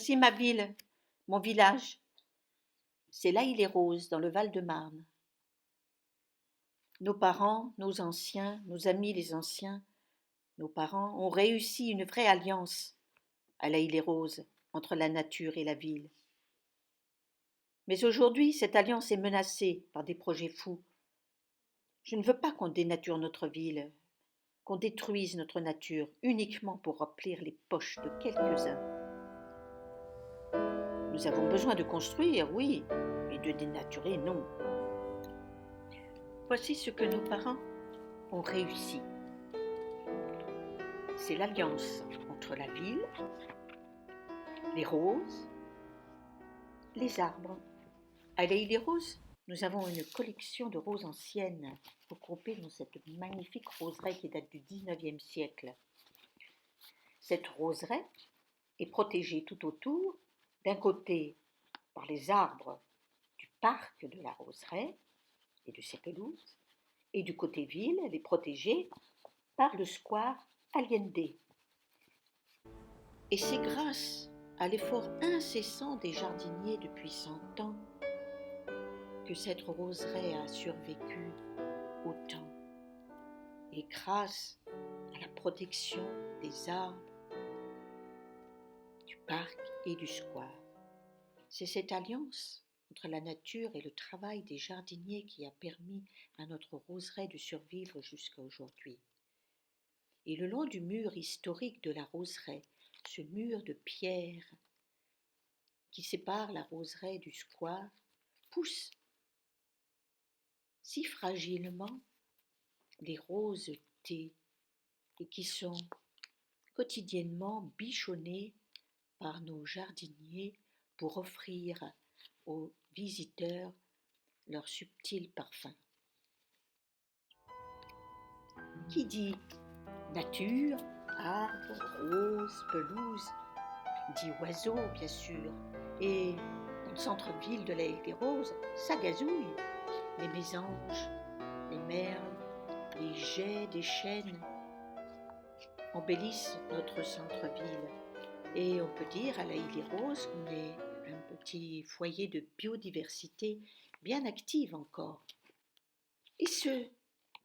Voici ma ville, mon village. C'est l'Haÿ-les-Roses, dans le Val-de-Marne. Nos parents, nos anciens, nos amis les anciens, nos parents ont réussi une vraie alliance à l'Haÿ-les-Roses, entre la nature et la ville. Mais aujourd'hui, cette alliance est menacée par des projets fous. Je ne veux pas qu'on dénature notre ville, qu'on détruise notre nature uniquement pour remplir les poches de quelques-uns. Nous avons besoin de construire, oui, mais de dénaturer, non. Voici ce que nos parents ont réussi. C'est l'alliance entre la ville, les roses, les arbres. À l'Haÿ-les-Roses, nous avons une collection de roses anciennes regroupées dans cette magnifique roseraie qui date du XIXe siècle. Cette roseraie est protégée tout autour, d'un côté par les arbres du parc de la roseraie et de ses pelouses, et du côté ville, elle est protégée par le square Allende. Et c'est grâce à l'effort incessant des jardiniers depuis 100 ans que cette roseraie a survécu autant. Et grâce à la protection des arbres, du parc et du square. C'est cette alliance entre la nature et le travail des jardiniers qui a permis à notre roseraie de survivre jusqu'à aujourd'hui. Et le long du mur historique de la roseraie, ce mur de pierre qui sépare la roseraie du square, poussent si fragilement des roses thé et qui sont quotidiennement bichonnées par nos jardiniers pour offrir aux visiteurs leur subtil parfum. Qui dit nature, arbres, roses, pelouses, dit oiseaux bien sûr, et dans le centre-ville de l'Haÿ-les-Roses, ça gazouille, les mésanges, les merles, les geais des chênes embellissent notre centre-ville. Et on peut dire à l'Haÿ-les-Roses qu'on est un petit foyer de biodiversité bien active encore. Et ceux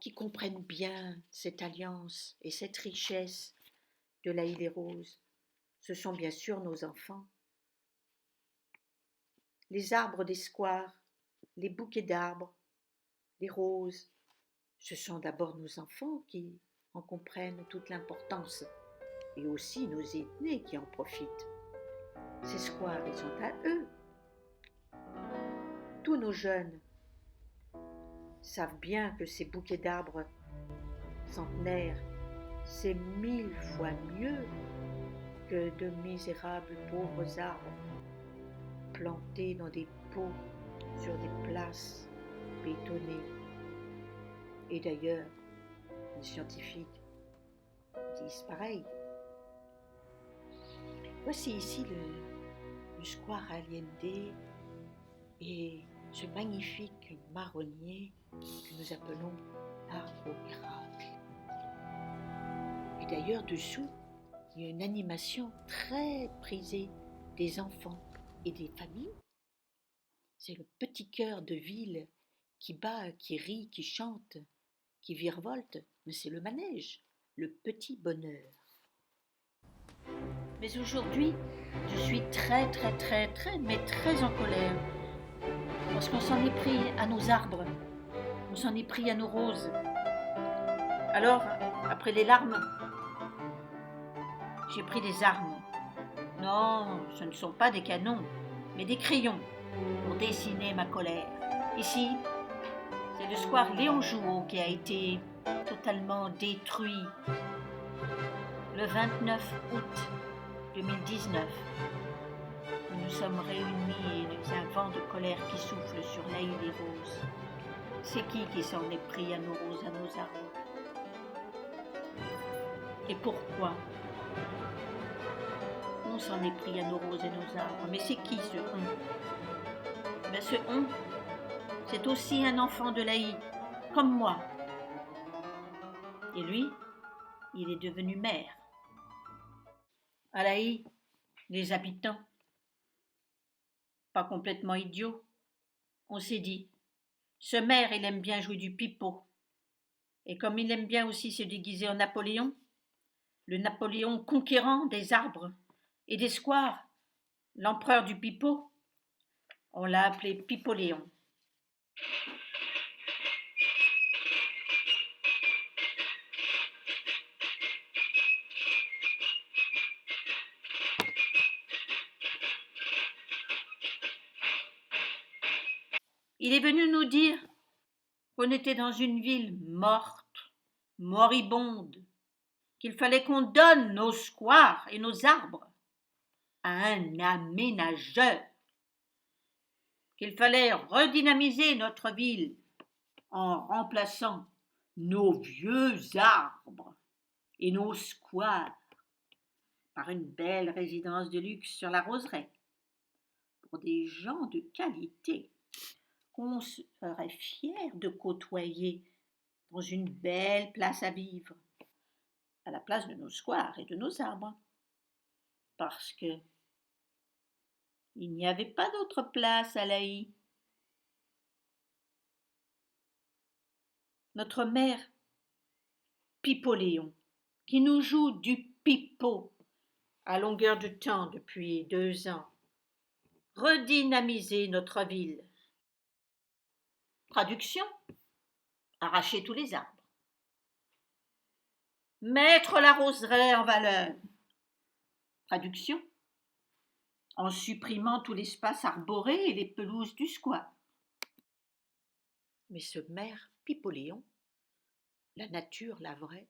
qui comprennent bien cette alliance et cette richesse de l'Haÿ-les-Roses, ce sont bien sûr nos enfants. Les arbres des squares, les bouquets d'arbres, les roses, ce sont d'abord nos enfants qui en comprennent toute l'importance et aussi nos aînés qui en profitent. Ces squares, ils sont à eux. Tous nos jeunes savent bien que ces bouquets d'arbres centenaires, c'est 1000 fois mieux que de misérables pauvres arbres plantés dans des pots sur des places bétonnées. Et d'ailleurs, les scientifiques disent pareil. Voici ici le square Allende et ce magnifique marronnier que nous appelons l'arbre au miracle. Et d'ailleurs, dessous, il y a une animation très prisée des enfants et des familles. C'est le petit cœur de ville qui bat, qui rit, qui chante, qui virevolte, mais c'est le manège, le petit bonheur. Mais aujourd'hui, je suis très en colère, parce qu'on s'en est pris à nos arbres, on s'en est pris à nos roses. Alors, après les larmes, j'ai pris des armes. Non, ce ne sont pas des canons, mais des crayons pour dessiner ma colère. Ici, c'est le square Léon Jouot qui a été totalement détruit le 29 août 2019. Nous nous sommes réunis et nous avons un vent de colère qui souffle sur l'Haÿ-les-Roses. C'est qui s'en est pris à nos roses, à nos arbres? Et pourquoi on s'en est pris à nos roses et nos arbres? Mais c'est qui ce on? Ben ce on, c'est aussi un enfant de l'Haÿ, comme moi. Et lui, il est devenu maire. À l'Haÿ, les habitants pas complètement idiot. On s'est dit, ce maire, il aime bien jouer du pipeau. Et comme il aime bien aussi se déguiser en Napoléon, le Napoléon conquérant des arbres et des squares, l'empereur du pipeau, on l'a appelé Pipoléon. Il est venu nous dire qu'on était dans une ville morte, moribonde, qu'il fallait qu'on donne nos squares et nos arbres à un aménageur, qu'il fallait redynamiser notre ville en remplaçant nos vieux arbres et nos squares par une belle résidence de luxe sur la Roseraie pour des gens de qualité qu'on serait fiers de côtoyer dans une belle place à vivre, à la place de nos squares et de nos arbres, parce que il n'y avait pas d'autre place à Laï. Notre maire Pipoléon, qui nous joue du pipeau à longueur de temps depuis 2 ans, redynamiser notre ville. Traduction, arracher tous les arbres. Mettre la roseraie en valeur. Traduction, en supprimant tout l'espace arboré et les pelouses du square. Mais ce maire Pipoléon, la nature, la vraie,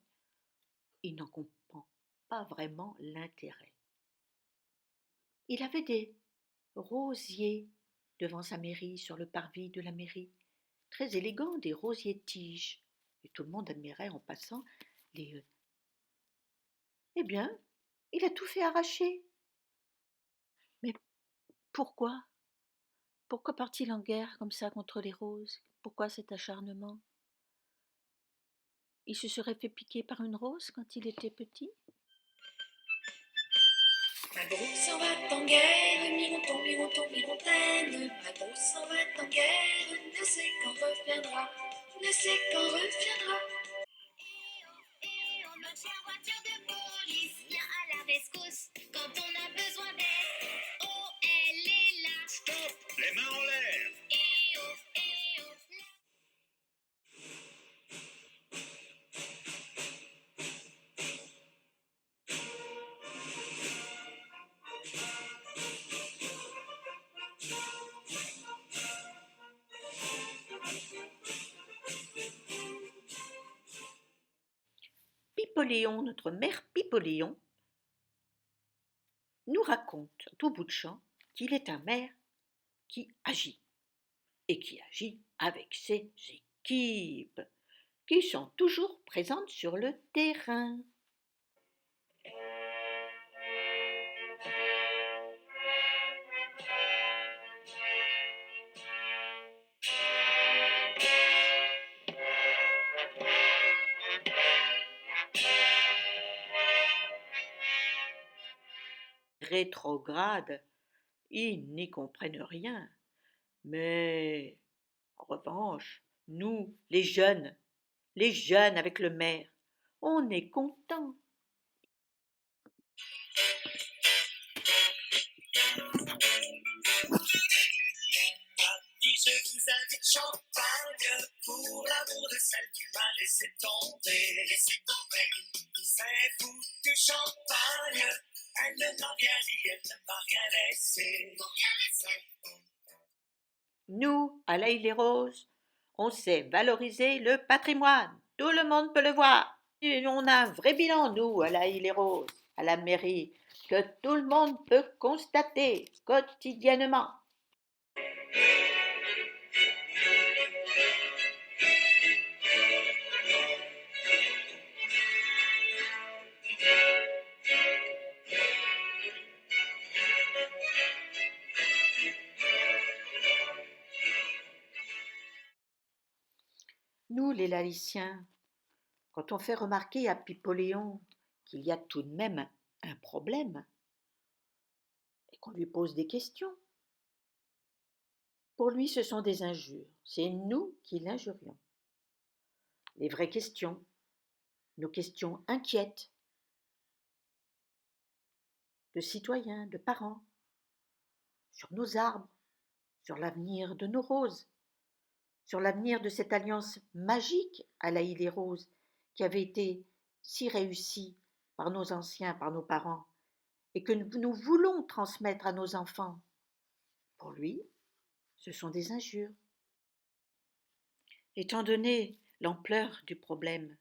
il n'en comprend pas vraiment l'intérêt. Il avait des rosiers devant sa mairie, sur le parvis de la mairie, très élégants, des rosiers tiges, et tout le monde admirait en passant les... Eh bien, il a tout fait arracher. Mais pourquoi? Pourquoi part-il en guerre comme ça contre les roses? Pourquoi cet acharnement? Il se serait fait piquer par une rose quand il était petit? Ma grosse s'en va en guerre, mironton, mironton, mirontaine. Ma grosse s'en va en guerre, ne sait quand reviendra, ne sait quand reviendra. Et on notre chère voiture de police vient à la rescousse quand on a besoin d'aide. Oh, elle est là. Stop, les mains en l'air. Et oh, Pipoléon, notre maire Pipoléon, nous raconte à tout bout de champ qu'il est un maire qui agit, et qui agit avec ses équipes, qui sont toujours présentes sur le terrain. Rétrogrades, ils n'y comprennent rien. Mais en revanche, nous, les jeunes avec le maire, on est contents. Amis, je vous invite champagne pour l'amour de celle qui m'a laissé tomber. Laissé tomber. C'est foutu champagne. Elle ne m'a rien dit, elle ne m'a rien laissé. Nous, à l'Aïle-les-Roses, on sait valoriser le patrimoine. Tout le monde peut le voir. Et on a un vrai bilan, nous, à l'Aïle-les-Roses, à la mairie, que tout le monde peut constater quotidiennement. Nous, les Laïciens, quand on fait remarquer à Pipoléon qu'il y a tout de même un problème, et qu'on lui pose des questions, Pour lui, ce sont des injures. C'est nous qui l'injurions. Les vraies questions, nos questions inquiètes de citoyens, de parents, sur nos arbres, sur l'avenir de nos roses, sur l'avenir de cette alliance magique à la île des Roses qui avait été si réussie par nos anciens, par nos parents, et que nous voulons transmettre à nos enfants. Pour lui, ce sont des injures. Étant donné l'ampleur du problème,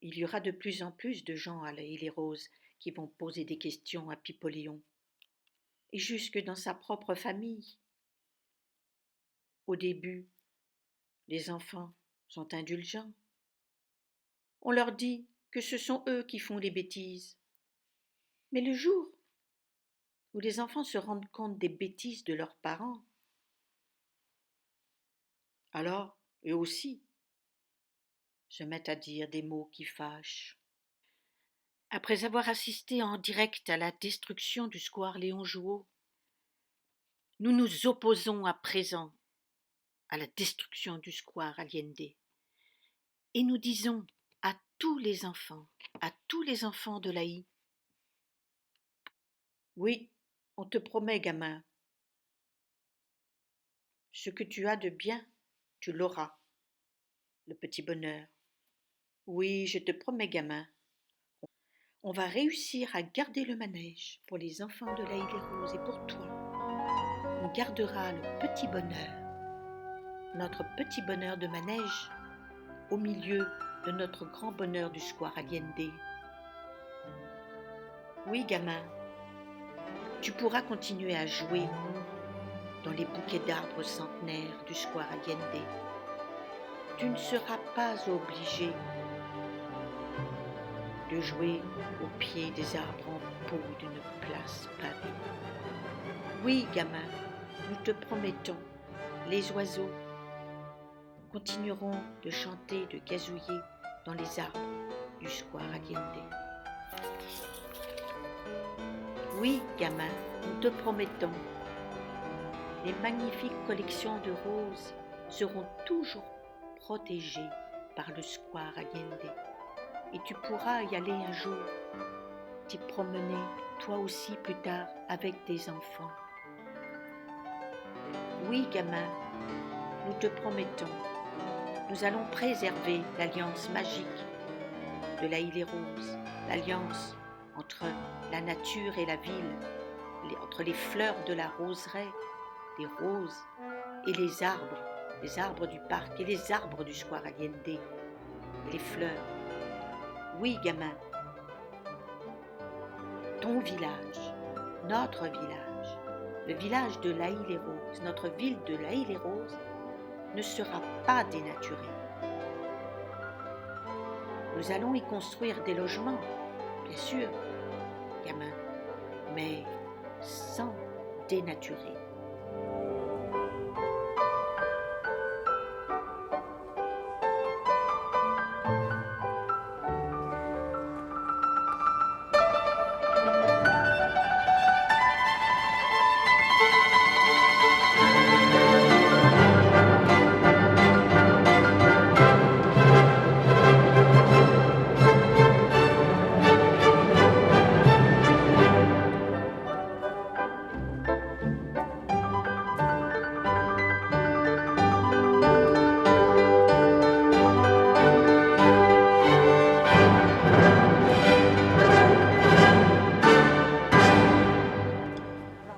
il y aura de plus en plus de gens à la île des Roses qui vont poser des questions à Pipoléon, et jusque dans sa propre famille. Au début, les enfants sont indulgents. On leur dit que ce sont eux qui font les bêtises. Mais le jour où les enfants se rendent compte des bêtises de leurs parents, alors eux aussi se mettent à dire des mots qui fâchent. Après avoir assisté en direct à la destruction du square Léon Jouot, nous nous opposons à présent à la destruction du square Allende. Et nous disons à tous les enfants de l'Aï, oui, on te promet, gamin, ce que tu as de bien, tu l'auras, le petit bonheur. Oui, je te promets, gamin, on va réussir à garder le manège pour les enfants de l'Aïe des Roses et pour toi. On gardera le petit bonheur, notre petit bonheur de manège, au milieu de notre grand bonheur du square Allende. Oui, gamin, tu pourras continuer à jouer dans les bouquets d'arbres centenaires du square Allende. Tu ne seras pas obligé de jouer au pied des arbres en peau d'une place pavée. Oui, gamin, nous te promettons, les oiseaux continueront de chanter, de gazouiller dans les arbres du square Allende. Oui, gamin, nous te promettons, les magnifiques collections de roses seront toujours protégées par le square Allende. Et tu pourras y aller un jour, t'y promener, toi aussi plus tard, avec tes enfants. Oui, gamin, nous te promettons, nous allons préserver l'alliance magique de la île des Roses, l'alliance entre la nature et la ville, entre les fleurs de la roseraie, les roses et les arbres du parc et les arbres du square Allende, et les fleurs. Oui, gamin, ton village, notre village, le village de l'Aïe les Roses, notre ville de l'Aïe les Roses, ne sera pas dénaturée. Nous allons y construire des logements, bien sûr, gamin, mais sans dénaturer.